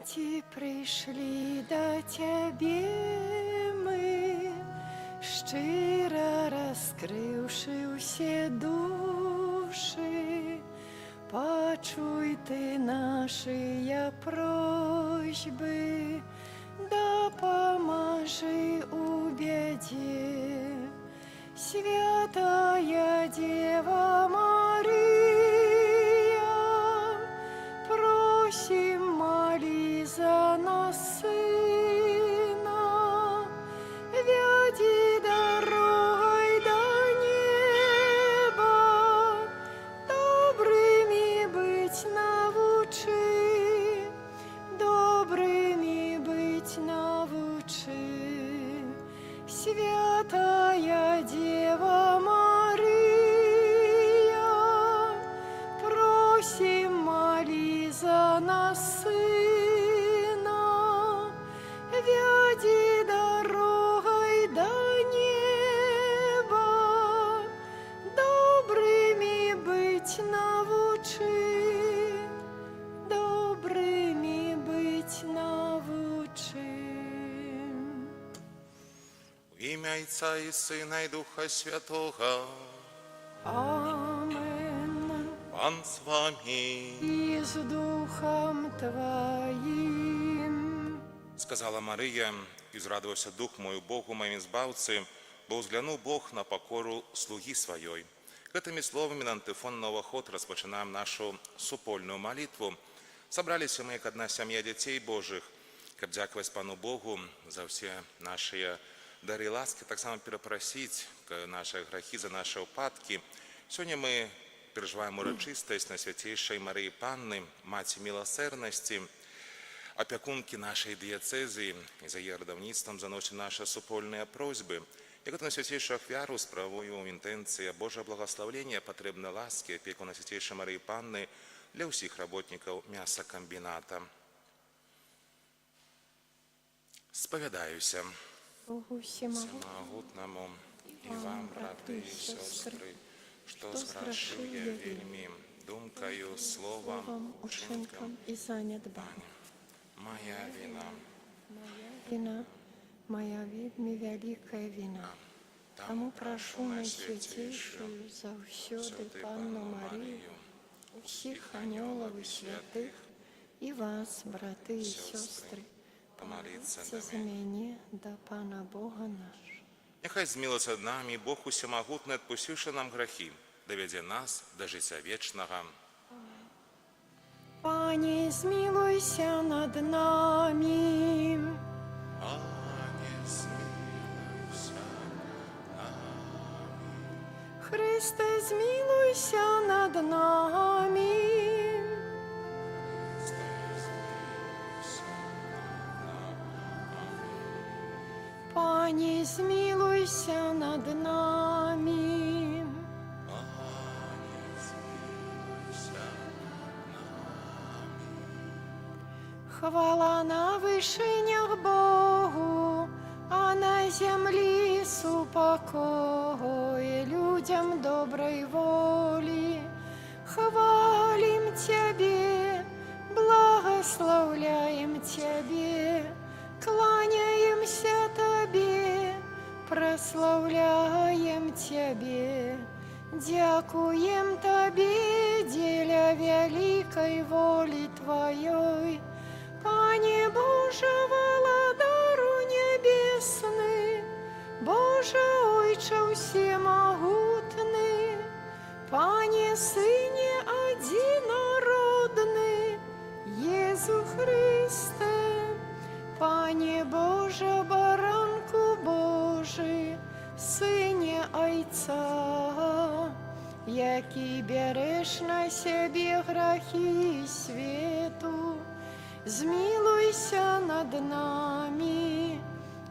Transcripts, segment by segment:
Ці прийшли до Тебе ми, щиро розкривши усі душі, почуй Ти наші просьби, допоможи у біді. Святая Дева Мария, просим, моли за нас, Сына, веди дорогой до неба, добрыми быть научи, добрыми быть научи. Святая Дева Мария, просим, моли за нас, Сына, веди дорогой до неба, добрыми быть научи, добрыми быть научи. В ім'я Отця і Сина і Духа Святого. Амен. Пан з вами. И с Духом Твоим. Сказала Марія, і зрадувався дух мой Богу моїм збавці, бо взглянув Бог на покору слуги своєї. Этими словами на антифон Новый ход розпочинаємо нашу супольную молитву. Собрались мы, как одна семья детей Божьих, как дяковать Пану Богу за все наши дары и ласки, так само перепросить наши грехи, за наши упадки. Сегодня мы переживаем урочистость на святейшей Марии Панны, Мати Милосердности, опекунки нашей диецезии, и за ее родовництвом заносим наши супольные просьбы. И как на святейшую ахвяру с правою интенцией Божьего благословения потребны ласки, опеку на святейшей Марии Панны для всех работников мясокомбината. Споведаюся Богу всемогутному и вам, браты и сестры, что сгрешил я вельми, думкою, словом, учинком и занедбанням. Моя вина. Вина, моя вельми великая вина. Тому прошу Найсвятейшую завсёды Панну Марию, всех ангелов и святых, и вас, браты и сестры, Помолиться за меня до Пана Бога наш. Нехай змилуется над нами Бог усемогутный, отпустивший нам грехи, доведе нас до життя вечного. Пане, змилуйся над нами. Пане, змилуйся над нами. Христе, змилуйся над нами. Пане, змилуйся над нами. Хвала на вышинях Богу, а на земле супокой людям доброй воли. Хвалим Тебе, благословляем Тебе, кланяемся Тебе, прославляем Тебе, дякуем Тебе, деля великой воли Твоей. Пане Боже, владару небесный, Боже, Ойче всемогутный, Пане Сыне одинородный, Иисус Христе, Пане Боже, баранку Божий, Сыне Отца, який береш на себе грехи свету, змилуйся над нами,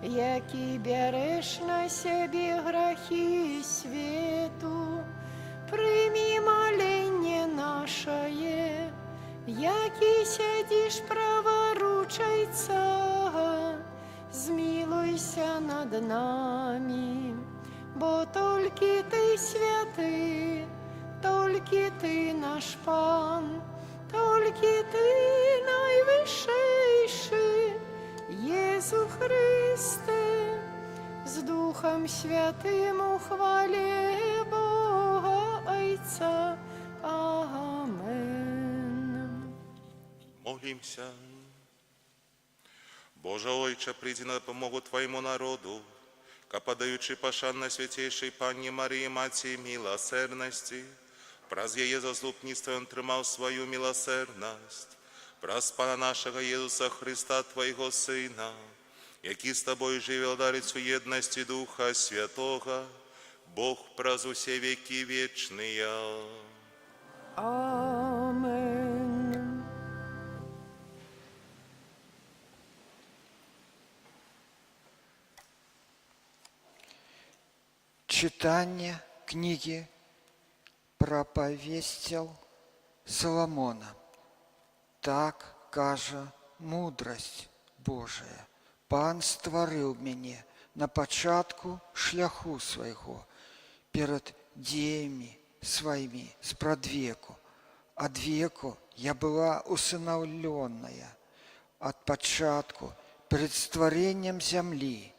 який береш на себе грехи свету, прими моление наше, який сидишь праворуч Отца, змилуйся над нами, бо только Ты святый, только Ты наш Пан, только Ты наивысший Jezu Chryste, z Duchem Świętym uchwale Boga Ojca. Amen. Молимся. Боже Ойче, приди на допомогу Твоєму народу, ка подаючи пошан на святейшей Панні Марії, Матці милосердності, праз її заступництво Он тримав свою милосердність, праз Пана нашого Єсуса Христа, Твоєго Сина, який з Тобою живе, владарить у єдності Духа Святого, Бог праз усе веки вечные. Amen. Читание книги проповестил Соломона. Так кажа мудрость Божия. Пан створил мяне на пачатку шляху свайго, перед дзеямі сваімі спрадвеку. Ад веку я была усыновленная. От пачатку, перед створением земли,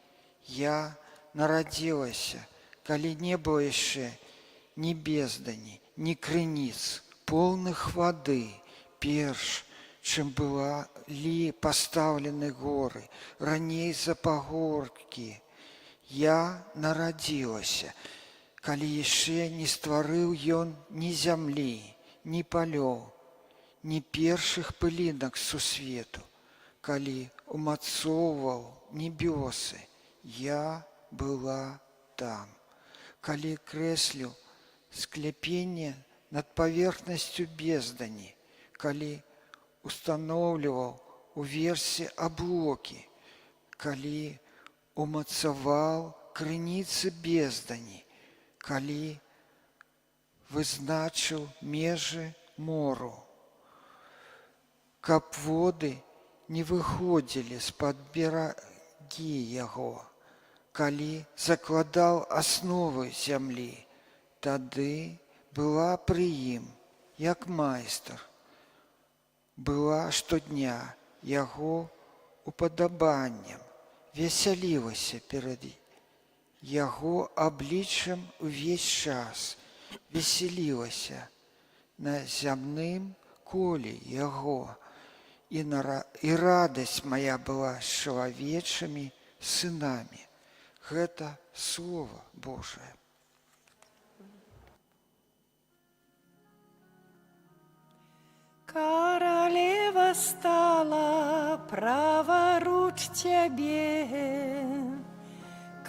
я народилася, калі не было яшчэ ні бездані, ні крыніц, полных воды, перш, чым былі пастаўлены горы, раней за пагоркі. Я нарадзілася, калі яшчэ не стварыў ён ні зямлі, ні палёў, ні першых пылінак сусвету, калі умацоўваў небёсы, я была там. Калі крэсліў скляпенне над паверхнасцю бездані, калі устаноўліваў уверсе аблокі, калі умацаваў крыніцы бездані, калі вызначыў межы мору, каб воды не выходзілі з-пад берагі яго, калі закладаў асновы зямлі, тады была пры ім, як майстар, была штодня яго упадабаннем, весялілася перад яго абліччам увесь час, весялілася на зямным коле яго, і радасць мая была з чалавечымі сынамі. Гэта Слово Божие. Королева стала праворуч тебе,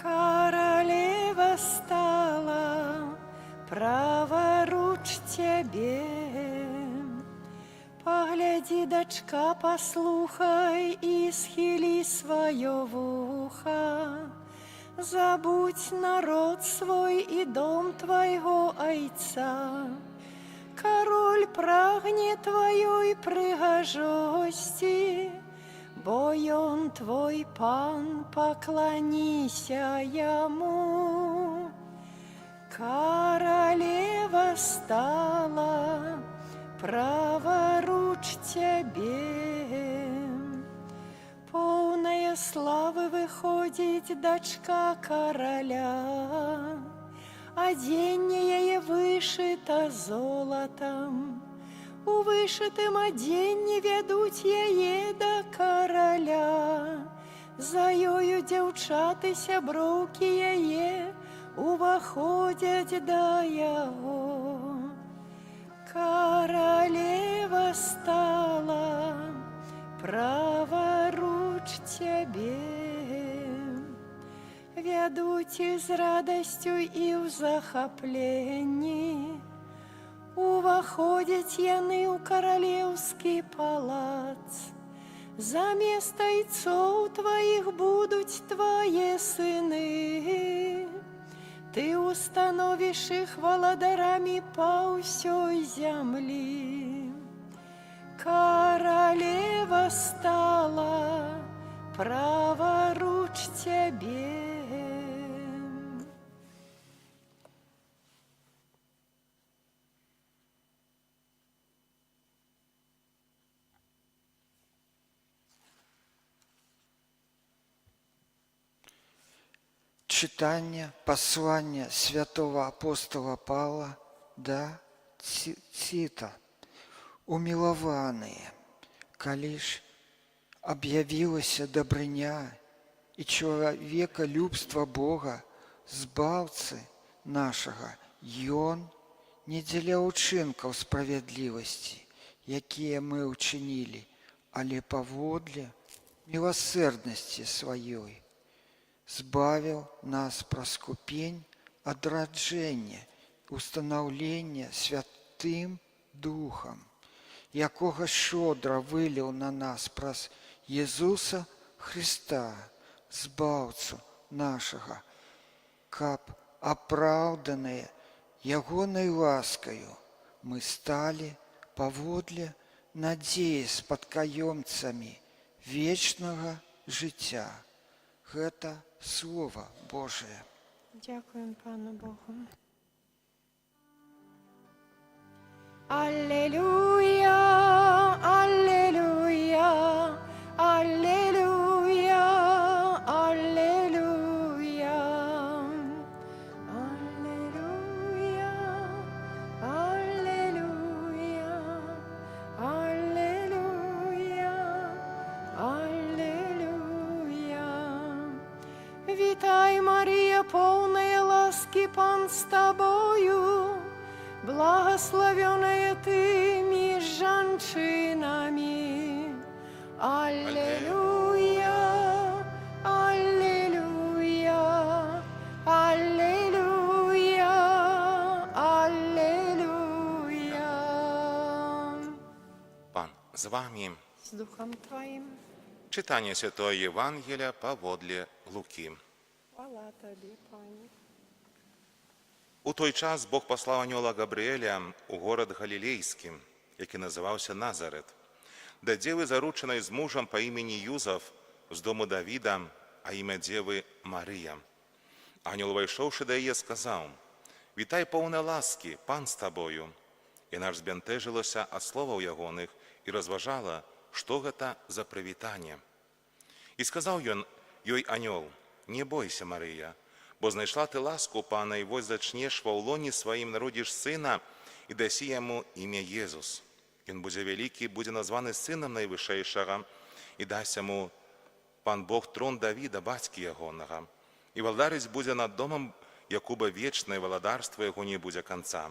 королева стала праворуч тебе. Погляди, дочка, послухай и схили свое вухо. Забудь народ свой и дом твоего Ойца. Король прагне твоей прыгажости, бо ён твой пан, поклонися ему. Королева стала праворуч тебе. Полная славы выходит дочка короля, оденье ей вышито золотом, у вышитым оденье ведуть яе до короля. За ёю дзяўчаты сяброўкі яе уваходят до яго. Королева стала праворуч тебе. Вядуць з радасцю і ў захапленні, уваходзяць яны ў каралеўскі палац. Замест айцоў тваіх будуць твае сыны, ты установіш іх валадарамі па ўсёй зямлі. Королева стала праворуч тебе. читання послання святого апостола Павла да Тита. Умилованные, коли ж объявилася добрыня и человеколюбство Бога, збавцы нашага, Ён не дзеля ўчынкаў справядлівасці, якія мы ўчынілі, але паводле милосердности сваёй, збавіў нас праз купень адраджэння, устанаўлення Святым Духам, якога шчодра выліў на нас праз Езуса Христа, збаўцу нашага, каб апраўданыя Ягонай ласкаю мы сталі паводле надзеі спадкаёмцамі вечнага жыцця. Гэта Слово Божие. Дякуємо Пану Богу. Аллилуйя, аллилуйя, аллилуйя, аллилуйя. Аллилуйя, аллилуйя, аллилуйя, аллилуйя. Вітай, Марія, повная ласки, Пан с тобою, благословенная ты меж женщинами. Аллилуйя, аллилуйя, аллилуйя, аллилуйя. Пан з вами. С Духом Твоим. Читання Святого Євангелія паводле Луки. Хвала Тобі, Пане. У той час Бог послав анёла Габріеля у город Галілейський, який називався Назарет, до дєви, зарученої з мужем по імені Юзав, з дому Давіда, а ім'я дєви Марія. Ангел, войшовши до її, сказав: «Вітай, повна ласки, Пан з тобою». І наш збентежилася від слова ягоних і розважала, що гэта за привітання. І сказав їй анёл: «Не бойся, Марія, бо знайшла ти ласку Пана, і вось зачнеш во лоні своїм, народиш сина, і дасі йому ім'я Єзус. Він буде великий, буде названий сином Найвищейшого, і дасть йому Пан Бог трон Давіда, батьки ягоного. І владарить буде над домом Якуба вічне, і владарство його не буде конца».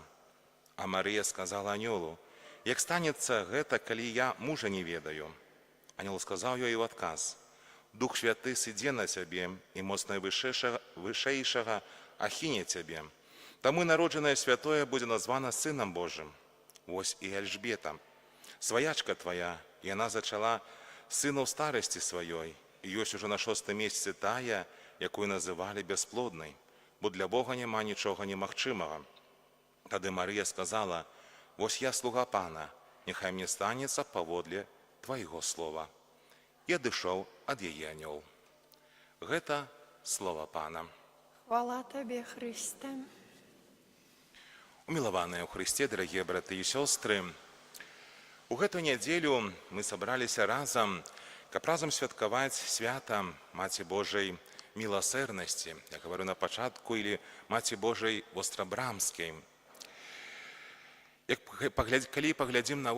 А Марія сказала анёлу: «Як станеться гэта, калі я мужа не ведаю?» Анёл сказав їй в отказ: «Дух Святий сиде на тебе, і моц Найвищейшого ахіне тебе. Тому народжене святое буде названо Сином Божим. Ось і Ельжбета, своячка твоя, і вона зачала сина в старості своєї, і ось уже на 6 місяці тая, яку називали безплодною, бо для Бога нема нічого немагчимого». Тоді Марія сказала: «Ось я слуга Пана, нехай мені станеться поводле Твоего слова». І одійшов від її анёл. Гэта слово Пана. Хвала Тобі, Христе. Умилованные у Христе, дорогие браты и сестры, у гэтую неделю мы собрались разом, каб разом святкаваць свята Маці Божай милосердности, я говорю на початку, или Маці Божай Вострабрамской. Калі паглядзім на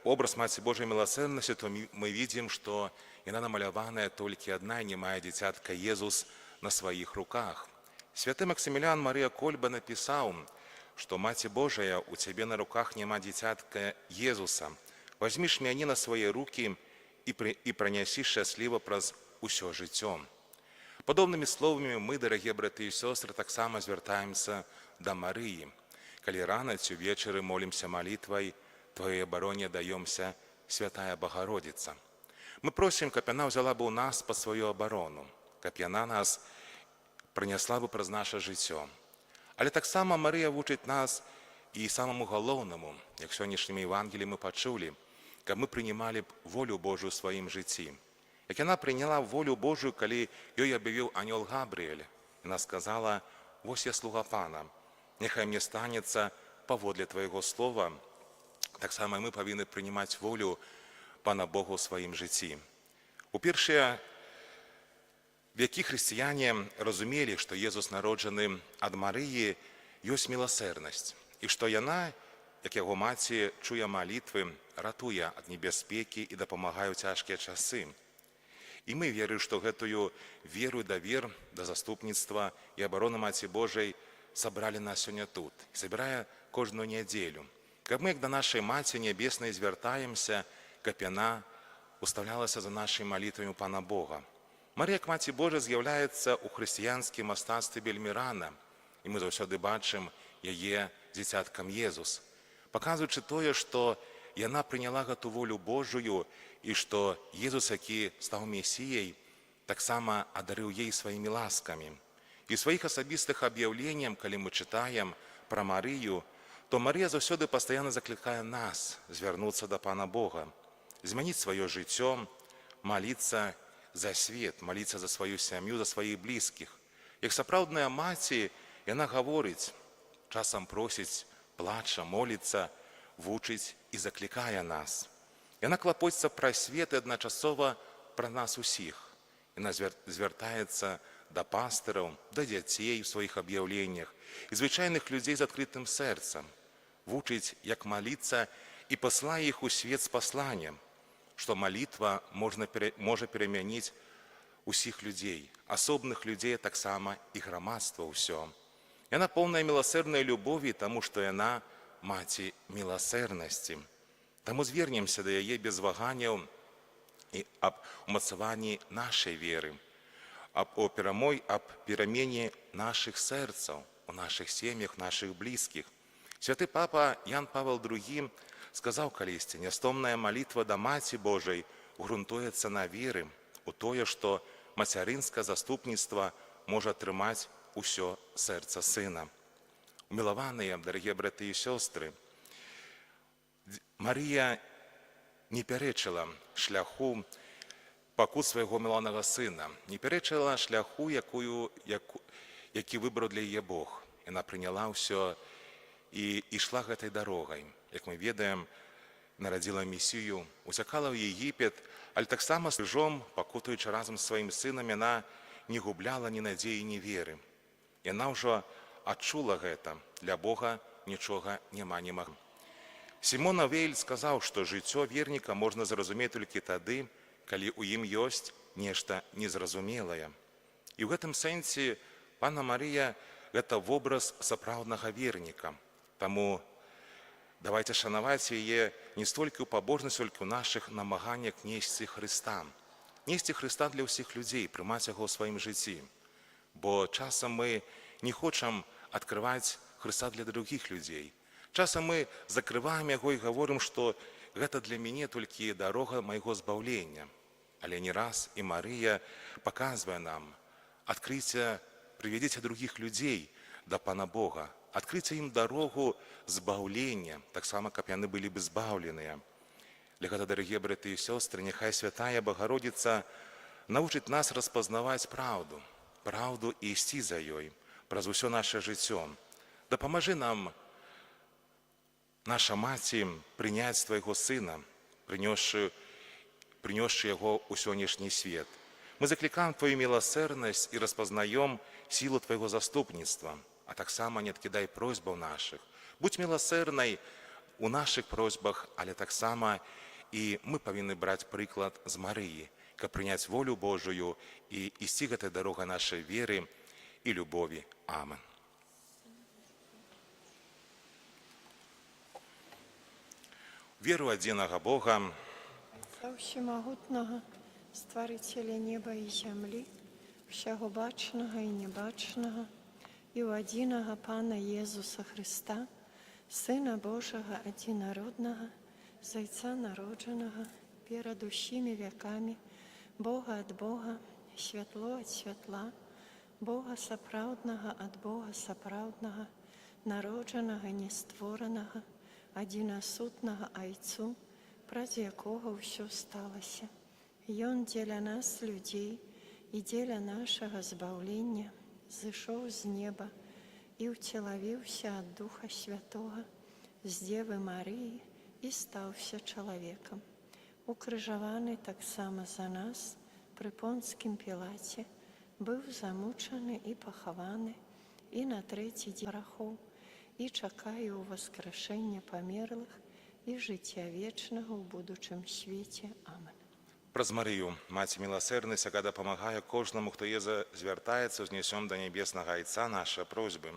образ Маці Божай милосердности, то мы видим, что яна намаляваная толькі одна, и немая дзіцятка Езус на своих руках. Святы Максимилиан Мария Кольба написал, что «Маці Божия, у тебе на руках нема дзіцятка Езуса. Возьми ж мяне на свои руки и проняси счастливо праз усё жыццё». Подобными словами мы, дорогие браты и сестры, так само звертаемся до Марии. Коли раніцю вечері молимся молитвой, Твоей обороне даемся, Святая Богородица. Мы просим, каб яна взяла бы у нас под свою оборону, каб яна нас принесла бы праз наше жыццё. Але так само Мария вучить нас и самому головному, як в сённяшнім Евангелии мы почули, каб мы принимали б волю Божию в своим житті. Як яна приняла волю Божию, коли ёй объявил анёл Габриэль, она сказала: «Вось я слуга Пана, нехай мне станется поводле Твоего слова». Так само мы повинны принимать волю Пана Бога в своим житті. У першыя Векі хрысціяне разумелі, што Езус народжаны ад Марыі ёсць міласэрнасць, і што яна, як яго маці, чуе малітвы, ратуе ад небяспекі і дапамагае ў цяжкія часы. І мы верым, што гэтую веру і давер да заступніцтва і абароны Маці Божай сабралі нас сёння тут, і сабірае кожную нядзелю. Каб мы, як да нашай Маці Нябеснай, звяртаемся, каб яна устаўлялася за нашай малітвамі Пана Бога. Марыя, як Маці Божа, з'яўляецца ў хрысціянскім мастацтве вельмі рана, і мы заўсёды бачым яе дзіцяткам Езус, паказваючы тое, што яна прыняла гэту волю Божую і што Езус, які стаў месіяй, таксама адарыў ей сваімі ласкамі. І ў сваіх асабістых аб'яўленнях, калі мы чытаем пра Марыю, то Марыя заўсёды пастаянна заклікае нас звярнуцца да Пана Бога, змяніць сваё жыццё, маліцца за свет, маліцца за сваю сям'ю, за сваіх блізкіх. Як сапраўдная маці, яна гаворыць, часам просіць, плача, моліцца, вучыць і заклікае нас. Яна клапоціцца пра свет і адначасова пра нас усіх. Яна звяртаецца да пастыраў, да дзяцей у сваіх аб'яўленнях і звычайных людзей з адкрытым сэрцам, вучыць, як маліцца і паслае іх у свет з пасланнем, што малітва можа перамяніць усіх людзей, асобных людзей, таксама і грамадства ўсё. Яна поўная міласэрнай любові, таму што яна маці міласэрнасці. Таму звернемся да яе без ваганняў і аб умацаванні нашай веры, аб перамене нашых сэрцаў, у нашых сем'ях, нашых блізкіх. Святы папа Ян Павел II сказаў калісьці, нястомная малітва да Маці Божай грунтуецца на веры, у тое, што мацярынскае заступніцтва можа атрымаць усё сэрца сына. Умілаваныя, дарагія браты і сёстры, Марыя не пярэчыла шляху пакут свайго міланага сына, не пярэчыла шляху, які выбраў для яе Бог. Яна прыняла ўсё і ішла гэтай дарогай. Як мы ведаем, нарадзіла месію, уцякала ў Егіпет, але таксама з крыжом, пакутуючы разам з сваім сынам, яна не губляла ні надзеі, ні веры. Яна ўжо адчула гэта. Для Бога нічога няма немагчымага. Сімона Вейль сказаў, што жыццё верніка можна зразумець толькі тады, калі ў ім ёсць нешта незразумелае. І ў гэтым сэнсе Панна Марыя – гэта вобраз сапраўднага верніка. Таму давайте шанаваць яе не столькі ў пабожнасці, толькі ў нашых намаганнях несці Хрыста. Несці Хрыста для ўсіх людзей, прымаць яго ў сваім жыцці. Бо часам мы не хочам адкрываць Хрыста для другіх людзей. Часам мы закрываем яго і гаворым, што гэта для мяне толькі дарога майго збаўлення. Але не раз і Марыя паказвае нам, адкрыйце, прывядзіце другіх людзей да Пана Бога, адкрыйце ім дарогу збаўлення, таксама, каб яны былі бы збаўленыя. Для гэта, дарагія браты і сёстры, няхай Святая Богородица навучыць нас распазнаваць праўду, праўду і ісці за ёй праз усё наше жыццё. Дапамажы нам, наша маці, прыняць твайго сына, прынёсшы яго ў сённяшні свет. Мы заклікаем твою міласэрнасць і распазнаём сілу твайго заступніцтва, а таксама не адкідай просьбаў нашых. Будь міласэрнай у нашых просьбах, але таксама і мы павінны браць прыклад з Марыі, каб прыняць волю Божую і ісці гэтай дарогай нашай веры і любові. Амен. Веру адзінага Бога, Всемагутнага, стварыцеля неба і зямлі, ўсяго бачнага і небачнага, і ў адзінага Пана Езуса Хрыста, Сына Божага адзінароднага, Зайца народжанага, перад усімі вякамі, Бога ад Бога, святло ад святла, Бога сапраўднага ад Бога сапраўднага, народжанага нестворанага, адзінасутнага Айцу, праз якога ўсё сталася. Ён дзеля нас, людзей, і дзеля нашага збаўлення зышоў з неба і ўцелавіўся ад Духа Святога з Дзевы Марыі і стаўся чалавекам. Укрыжаваны таксама за нас пры Понцкім Пілаце, быў замучаны і пахаваны, і на трэці дзень грахоў, і чакае ўваскрашэння памерлых і жыцця вечнага ў будучым свеце. Амен. Праз Марыю, Маці міласэрнасць, яка дапамагае кожнаму, хто яе звяртаецца, узнесём да нябеснага Айца наша просьбы.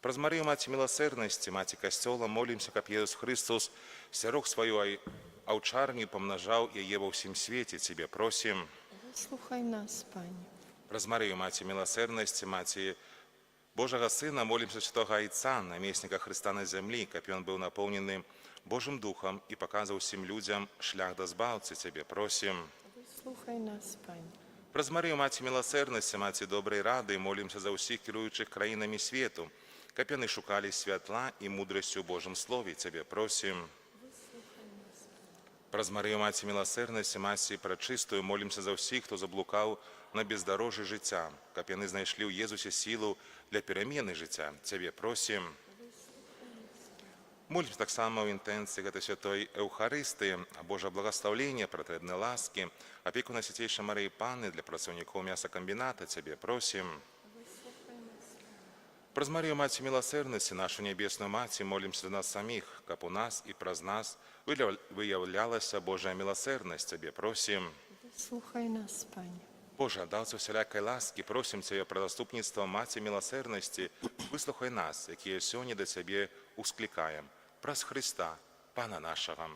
Праз Марыю, Маці міласэрнасці, Маці Касцёла, молімся, каб Езус Христос сцярог сваю аўчарню і памнажаў яе ва ўсім свеце. Цябе просім. Выслухай нас, Пане. Праз Марыю, Маці міласэрнасці, Маці Божага Сына, молімся святога Айца, намесніка Хрыста на зямлі, каб ён быў напоўнены Божым Духам і паказаў усім людзям шлях да збаўцы. Цябе просім. Выслухай нас, Пане. Праз Марыю, Маці міласэрнасці, Маці добрай рады, молімся за ўсіх кіруючых краінамі свету, каб яны шукалі святла і мудрасцю ў Божым Слове. Цябе просім. Праз Марыю, Маці міласэрнасці, Маці прачыстую, молімся за ўсіх, хто заблукаў на бездарожжы жыцця, каб яны знайшлі ў Езусе сілу для перамены жыцця. Цябе просім. Молімся таксама ў інтэнцыі гэтай святой Эўхарыстыі, Божа благаслаўлення, патрэбнай ласкі, апеку Найсвяцейшай Марыі Панны для працаўнікоў мясакамбіната. Цябе просім. Праз Марыю, Маці міласэрнасці, нашу нябесную Маці, молімся за нас саміх, каб у нас і праз нас выяўлялася Божая міласэрнасць. Цябе просім. Выслухай нас, Пане. Божа, даўца усялякай ласкі, просім Цябе пра заступніцтва Маці міласэрнасці, выслухай нас, якія сёння да Цябе усклікаем. Праз Христа, Пана нашага.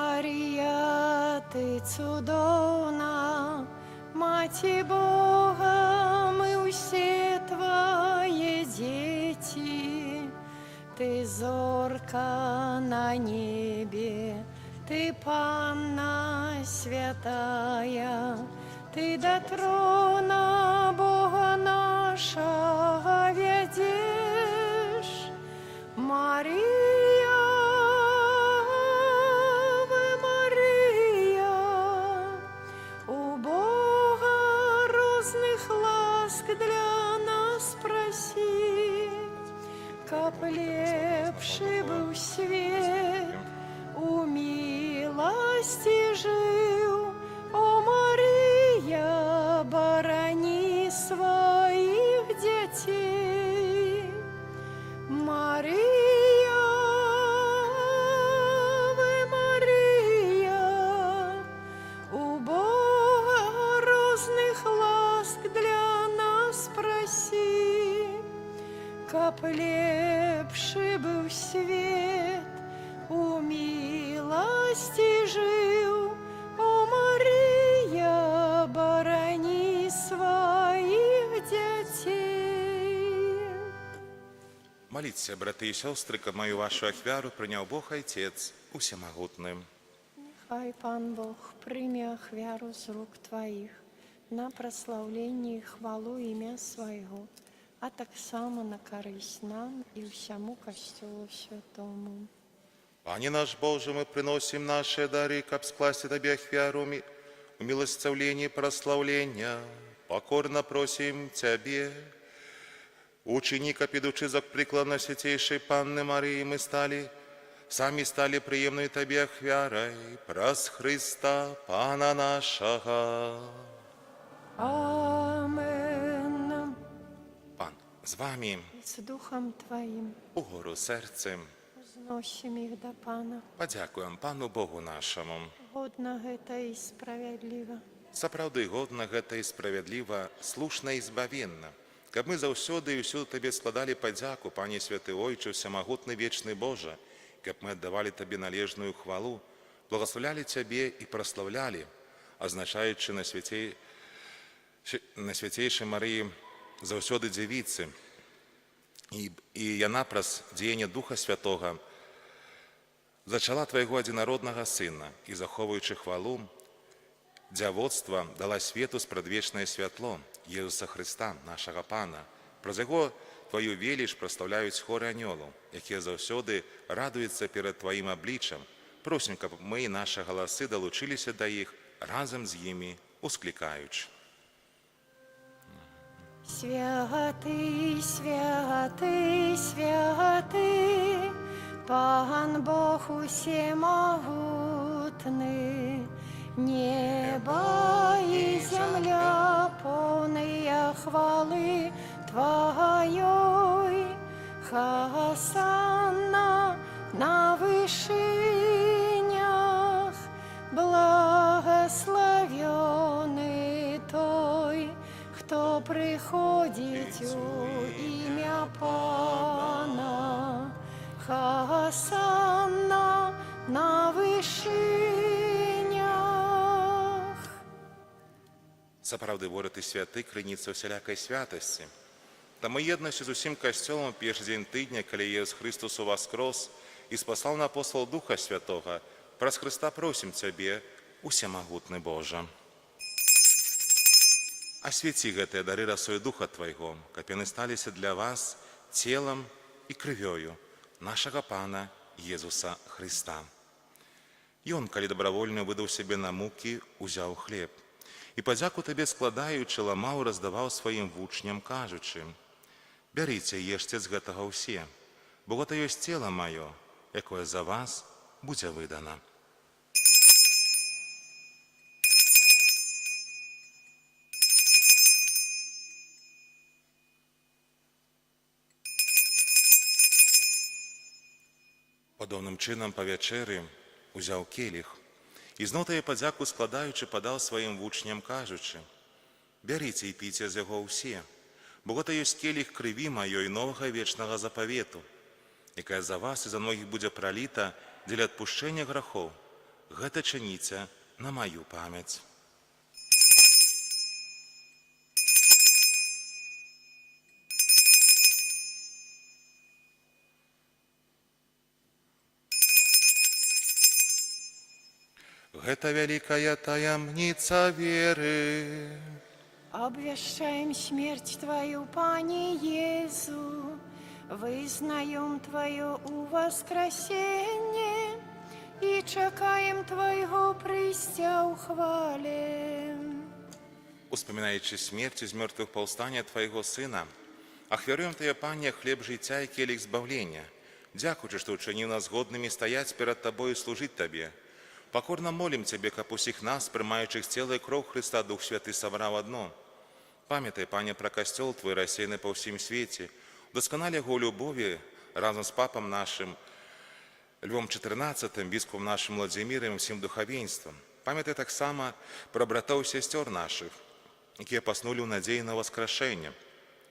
Марія, ти цудовна, Маті Бога, ми усі твої діти. Ти зорка на небі, ти Панна святая, ти до трона Бога нашого ведеш. Марія, Аве Марія, у Бога розних ласк для нас просить, каб лепший був світ, у милості жив. О, Мария, борони своих детей. Мария, Аве Мария, у Бога розных ласк для нас проси, каб лепший был свет, у милости жив. О, Мария, борони своих детей. Моліться, брати і сестри, каб мою вашу ахвяру прийняв Бог Отець усемогутний. Нехай Пан Бог прийме ахвяру з рук Твоїх на прославлення і хвалу ім'я Свого, а так само на користь нам і всьому Костюлу Святому. Пане наш Боже, мы приносим наши дары, каб скласти Тебе ахвяру умилостивления и прославления. Покорно просим Тебе, учини, каб ідучи за прикладом Святейшей Панны Марии, мы сами стали приємною Тобі ахвярой, праз Христа, Пана нашого. Амен. Пан з вами, І з Духом Твоїм угору серцем, зносим їх до Пана. подякуємо Пану Богу нашому. Годно гэта і справядліва. Сапраўды годна гэта і справядліва, слушна і збавенна, каб мы заўсёды і ўсюды Табе складалі падзяку, Пане Святы Ойче, всемагутны вечны Божа, каб мы аддавалі Табе належную хвалу, благословлялі Цябе і праславлялі, азначаючы на Святейшай Марыі заўсёды дзявіцы. І яна праз дзеянне Духа Святога зачала Твайго адзінароднага Сына і, захоўваючы хвалу, дзявоцтва дала свету спрадвечнае святло Езуса Христа, нашага Пана. Праз Яго Твою веліч праслаўляюць хоры анёлаў, якія заўсёды радуюцца перад Тваім абліччам. Просім, каб мы і нашы галасы далучыліся да іх, разам з імі усклікаючы. Святый, святый, святый, Пан Бог усемогутный, небо и земля полные хвалы Твоей. Хосанна на вышинях, благословенный той, кто приходит у имя Пана. Хосанна на вышинях. Сапраўды ворот і святы, крыніца усялякай святасці. Таму єднасці з усім касцёлам першы дзень тыдня, калі Єсус Христос уваскрос і спаслаў на апостол Духа Святога, праз Христа просім Цябе, усемагутны Божа. Асвяці гэтыя дары расою Духа Твайго, каб яны сталіся для вас целам і крывёю нашага Пана Езуса Христа. Ён, калі дабравольна выдаў сябе на мукі, узяў хлеб і падзяку Табе складаючы, ламаў, раздаваў сваім вучням, кажучы: «Бярыце і ешце з гэтага ўсе, бо гэта ёсць цела маё, якое за вас будзе выдана». Падобным чынам па вячэры узяў келіх і зноў тая падзяку складаючы падаў сваім вучням, кажучы: «Бярыце і піце з яго ўсе, бо гэта ёсць келіх крыві маёй новага вечнага запавету, якая за вас і за многіх будзе праліта дзеля адпушчэння грахоў. Гэта чыніце на маю памяць». Гэта вялікая таямніца веры. Обвещаем смерть Твою, Пане Иезу, вызнаем Твое воскресение и чекаем Твоего прийстя у хвале. Успоминаючи смерть из мертвых повстання Твоего Сына, ахвяруем Тебе, Пане, хлеб життя и келих збавлення, дякуючи, что учинил нас годными стоять перед Тобой и служить Тебе. Покорно молим Тебе, каб усіх нас, приймаючих тіло і кров Христа, Дух Святий собрав одно. Пам'ятай, Пане, про костел Твой, рассеянный по всім світі, досконалі його у любові разом з папом нашим Львом XIV, біскупом нашим Владимиром і всім духовенством. Пам'ятай так само про братов і сестер наших, які поснули у надії на воскрешення,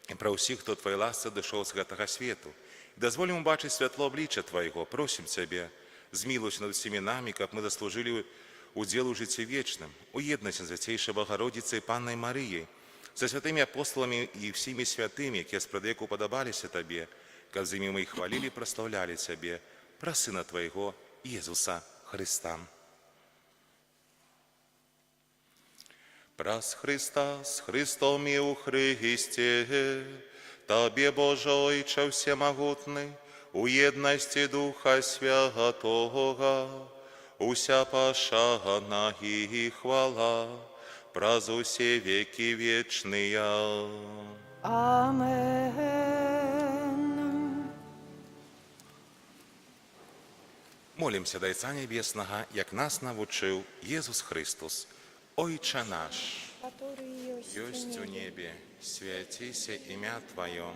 і про усіх, хто Твоєї ласці дійшов з гэтага світу. І дозволимо бачити світло обличчя Твоєго, просим Тебе, змилуйся над всеми нами, как мы заслужили удел у житті вечном, у єдності з Святейшей Богородицей Панной Марією, со святими апостолами и всеми святыми, які спрадвеку подобалися Тебе, как за ними мы их хвалили и прославляли Тебе, про Сына Твоего, Иисуса Христа. Праз Христа, с Христом и у Христе, Тебе, Боже Отче всемогутный, у єдності Духа Святого, уся пошана и хвала, праз усе веки вечные. Амен. Молимся до Отца Небесного, як нас навучив Єсус Христос. Ойче наш, Который есть у небе, святися ім'я Твое,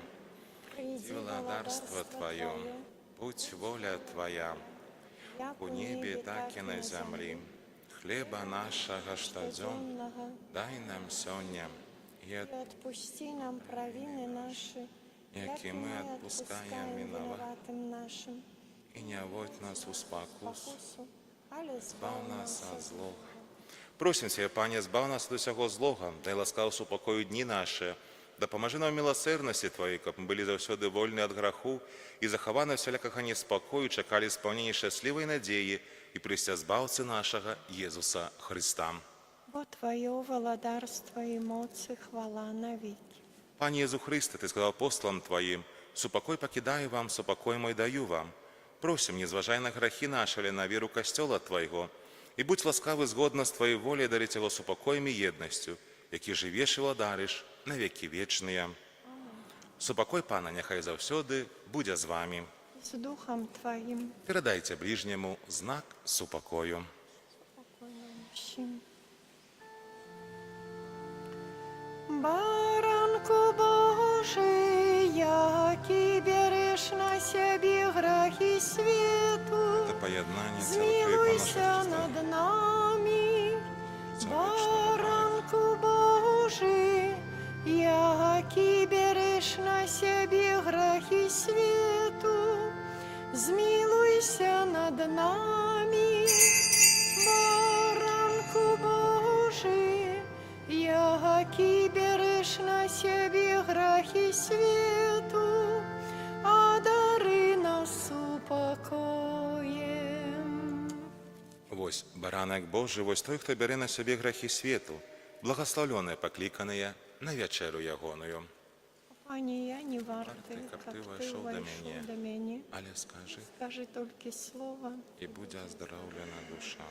приди владарство Твое, будь воля Твоя, у небе, так и на землі. Хлеба нашего штодзенного дай нам сёння, и отпусти нам провины наши, як и мы отпускаем виноватым нашим, и не вводь нас у спокусу, але збав нас от злого. Просим Тебя, Пане, збав нас от усього злого, дай ласкав супокою дні наші, да поможи нам в милосердности Твоей, каб мы были завсёды вольны от граху и захованы всялякого неспокою, чекали исполнения счастливой надеи и прийстя збавцы нашего Иисуса Христа. Бо Твое владарство и моц и хвала навеки. Пане Иисус Христе, Ты сказал апостолам Твоим: «Супокой покидаю вам, супокой мой даю вам». Просим, не зважай на грехи наши, или на веру костела Твоего, и будь ласкавый згодно с Твоей волей дарить его супокоем и едностью, які живеш і владариш на веки вечные. Супокой Пана, нехай завсёды буде з вами. с Духом Твоим. Передайте ближнему знак супокою. Щим. Баранку Божий, який береш на себе грехи свету, Это поєднання церкви і змилуйся поношення над нами. Баранку Божий, який береш на себе грехи свету, змилуйся над нами. Баранку Божий, який береш на себе грехи свету, одари нас упокоєм. Вось баранок Божий, вось той, хто бере на собі грехи світу, благословленные покликаные на вечеру ягоную. Пані, я не вартий, Вартий, як каб ти ти войшов до войшов мене. до мене. Але скажи, Скажи тільки слово. і буде оздоровлена душа.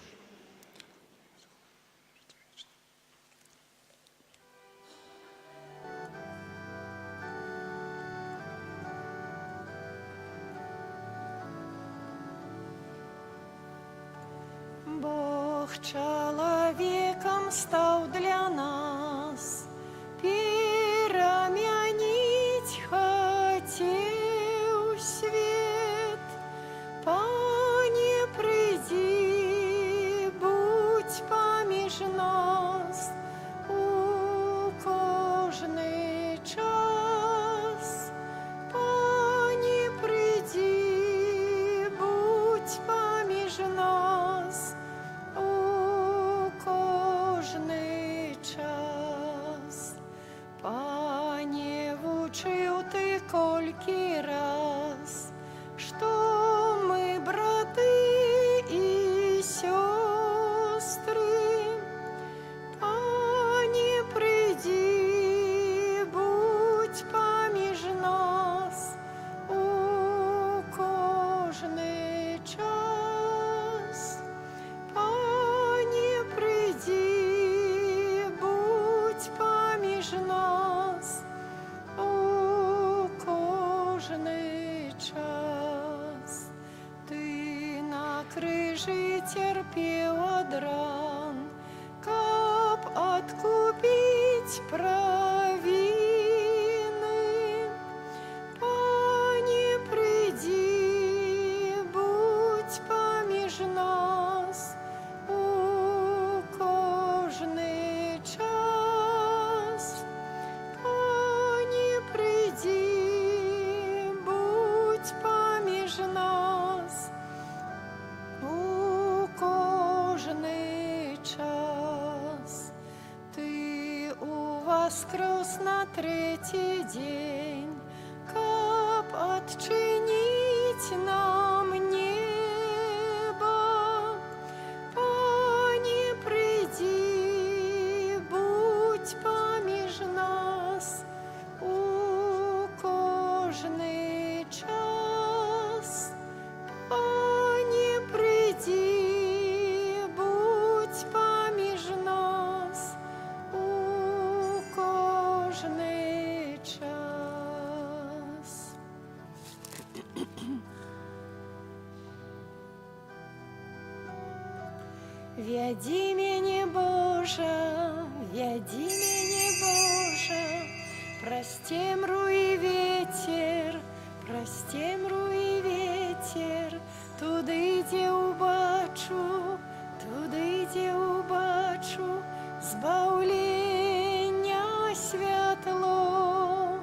Бог человеком стал для нас, переменить хотел свет. Пане, приди, будь помеж нас у кожний час. Пане, приди, будь помеж нас у кожний час. Пане, вучив ти кольки раз, що ми, брати і сестри. Пане, приди, будь поміж нас у кожний час. Пане, приди, будь поміж нас у кожний час. Ти на крижі терпів од ран, каб откупить провины. Пане, приди, будь поміж нас у кожний час. Пане, приди, будь поміж нас у кожний час. Ти воскрес на третій день, каб отчинить нам небо. Пане, приди, будь поміж нас у кожний час. Пане, приди, будь поміж нас у кожний час. Веди меня, Боже, веди меня, Боже, простемру и ветер, простемру и ветер, туди, де убачу, туди, де убачу, збавлення святло.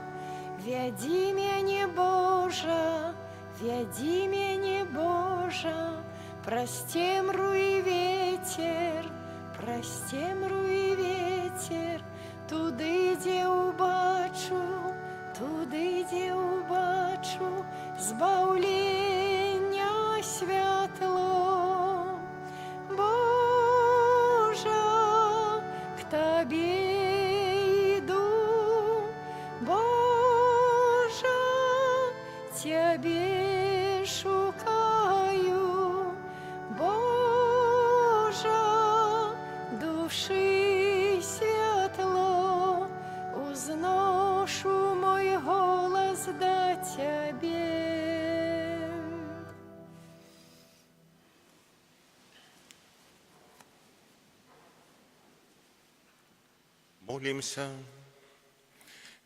Веди меня, Боже, веди меня, Боже, простемру и ветер, простемру и ветер, туди, де убачу, туди, де убачу, збавлення святло. Боже, к Тебе иду, Боже, Тебе шукаю, Боже, души світло, узношу мой голос до Тебе. Помолимся.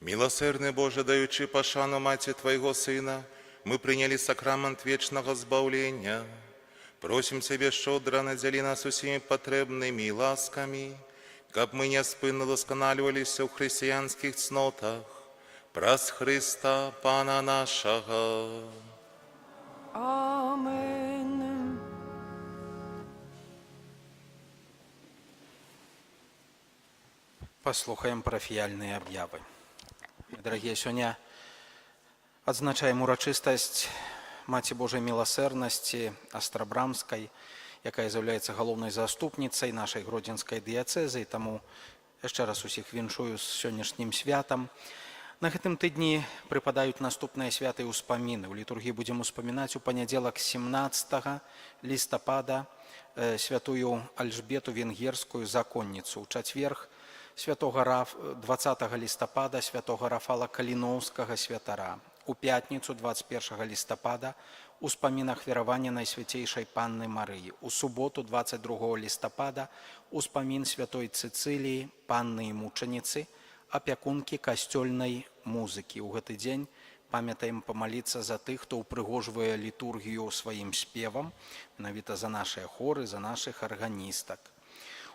Милосердный Боже, даючи пошану Мати Твоего Сына, мы приняли сакрамент вечного збавления. Просим Тебе, щедро надели нас усіми потребными ласками, как мы неспинно досконаливались в христианских цнотах. Праз Христа, Пана нашего. Амен. Паслухаем парафіяльныя аб'явы. Дарагія, сёння адзначаем урачыстасць Маці Божай міласэрнасці Астрабрамскай, якая з'яўляецца галоўнай заступніцай нашай гродзенскай дыяцэзы, і таму яшчэ раз усіх віншую з сённяшнім святам. На гэтым тыдні прыпадаюць наступныя святы і ўспаміны. У літургіі будзем успамінаць у панядзелак 17 лістапада святую Альжбету Венгерскую законніцу. У чацверг 20 лістапада святого Рафала Каліноўскага святара. У пятніцу 21 лістапада успамін ахвяравання Найсвяцейшай Панны Марыі. У суботу 22 лістапада успамін святой Цыцыліі, панны і мучаніцы, апякункі касцёльнай музыкі. У гэты дзень памятаем памаліцца за тых, хто ўпрыгожвае літургію сваім спевам, менавіта за нашыя хоры, за нашых арганістак.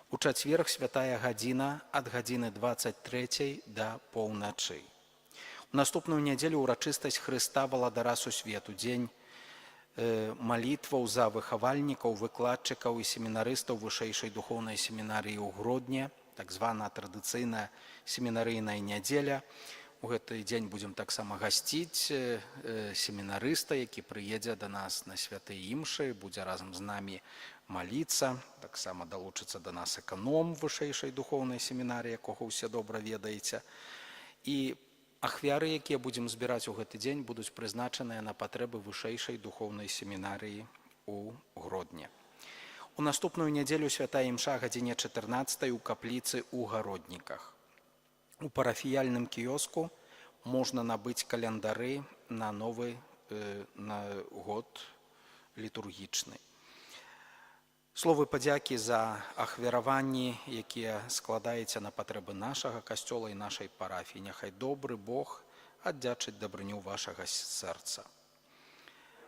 У чацверг святая гадзіна ад гадзіны 23 да поўначы. У наступную нядзелю ўрачыстасць Хрыста Валадара Сусвету, дзень малітваў за выхавальнікаў, выкладчыкаў і семінарыстаў вышэйшай духоўнай семінарыі ў Гродні, так званая традыцыйная семінарыйная нядзеля. У гэты дзень будзем таксама гасціць семінарыста, які прыедзе да нас на святыя імшы, будзе разам з намі маліцца. Таксама далучыцца да нас эканом вышэйшай духоўнай семінарыі, якога ўсе добра ведаеце. І ахвяры, якія будзем збіраць у гэты дзень, будуць прызначаныя на патрэбы вышэйшай духоўнай семінарыі ў Гродні. У наступную нядзелю святая імша гадзіне 14 у капліцы ў Гародніках. У парафіяльным кіёску можна набыць календары на новы год літургічны. Словы падзякі за ахвяраванні, якія складаеце на патрэбы нашага касцёла і нашай парафіі. Няхай добры Бог аддзячыць дабрыню вашага сэрца.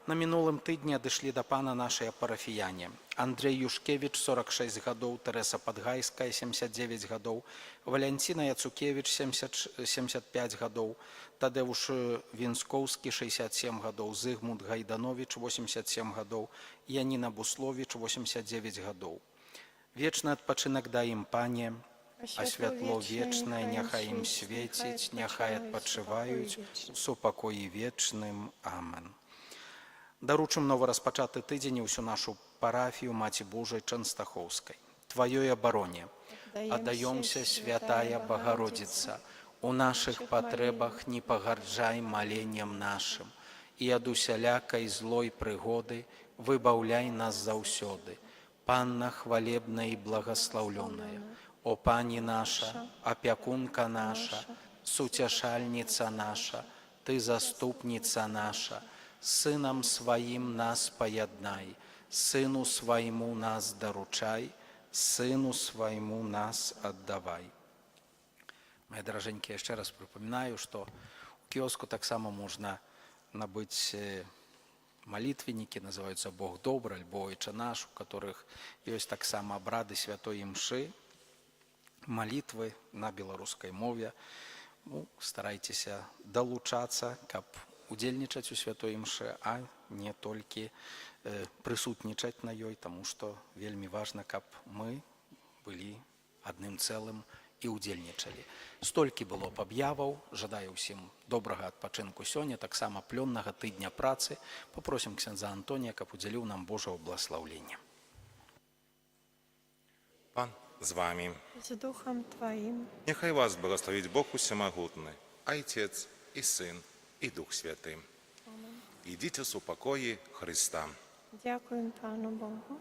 На мінулым тыдні адышлі да Пана нашыя парафіяне. Андрей Юшкевіч, 46 гадоў, Тэрэса Падгайская, 79 гадоў, Валянціна Яцукевіч, 75 гадоў, Тадэвуш Вінскоўскі, 67 гадоў, Зыгмунд Гайданович, 87 гадоў, Яніна Бусловіч, 89 гадоў. Вечны адпачынак дай ім, Пане, а святло вечнае няхай ім свеціць, няхай адпачываюць у супакоі вечным. Амен. Даручым новараспачаты тыдзень і ўсю нашу парафію Маці Божай Чэнстахоўскай. Тваёй абароне аддаёмся, святая Богородица, у нашых патрэбах не пагарджай маленнем нашым, і ад усялякай злой прыгоды выбаўляй нас заўсёды. Панна хвалебная і благаслаўлёная, о Пані наша, апякунка наша, суцяшальніца наша, ты заступніца наша, Сынам сваім нас паяднай, Сыну свайму нас даручай, Сыну свайму нас аддавай. Мои дороженькие, яшчэ раз припоминаю, что у киоску таксама можна набыць молитвенники, называются «Бог добрый» альбо «Отче наш», у которых есть таксама абрады святой імшы, молитвы на беларускай мове. Старайтеся далучацца, каб удзельнічаць у святой імшы, а не толькі прысутнічаць на ёй, таму што вельмі важна, каб мы былі адным цэлым і удзельнічалі. Столькі было б аб'яваў. Жадаю ўсім добрага адпачынку сёння, таксама плённага тыдня працы. Попросім ксяндза Антонія, каб удзяліў нам Божого благословення. Пан з вами. З Духом Твоим. Нехай вас благословить Бог усемогутный, Отец и Сын и Дух Святый. Идите с упокои Христа. Дякуємо Пану Богу.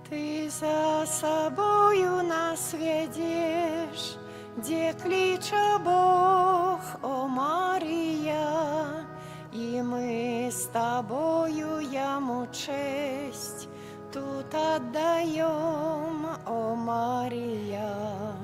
Ты за собою нас ведешь, где клича Бог, о Мария, и мы с тобою яму честь тут отдаем, о Мария.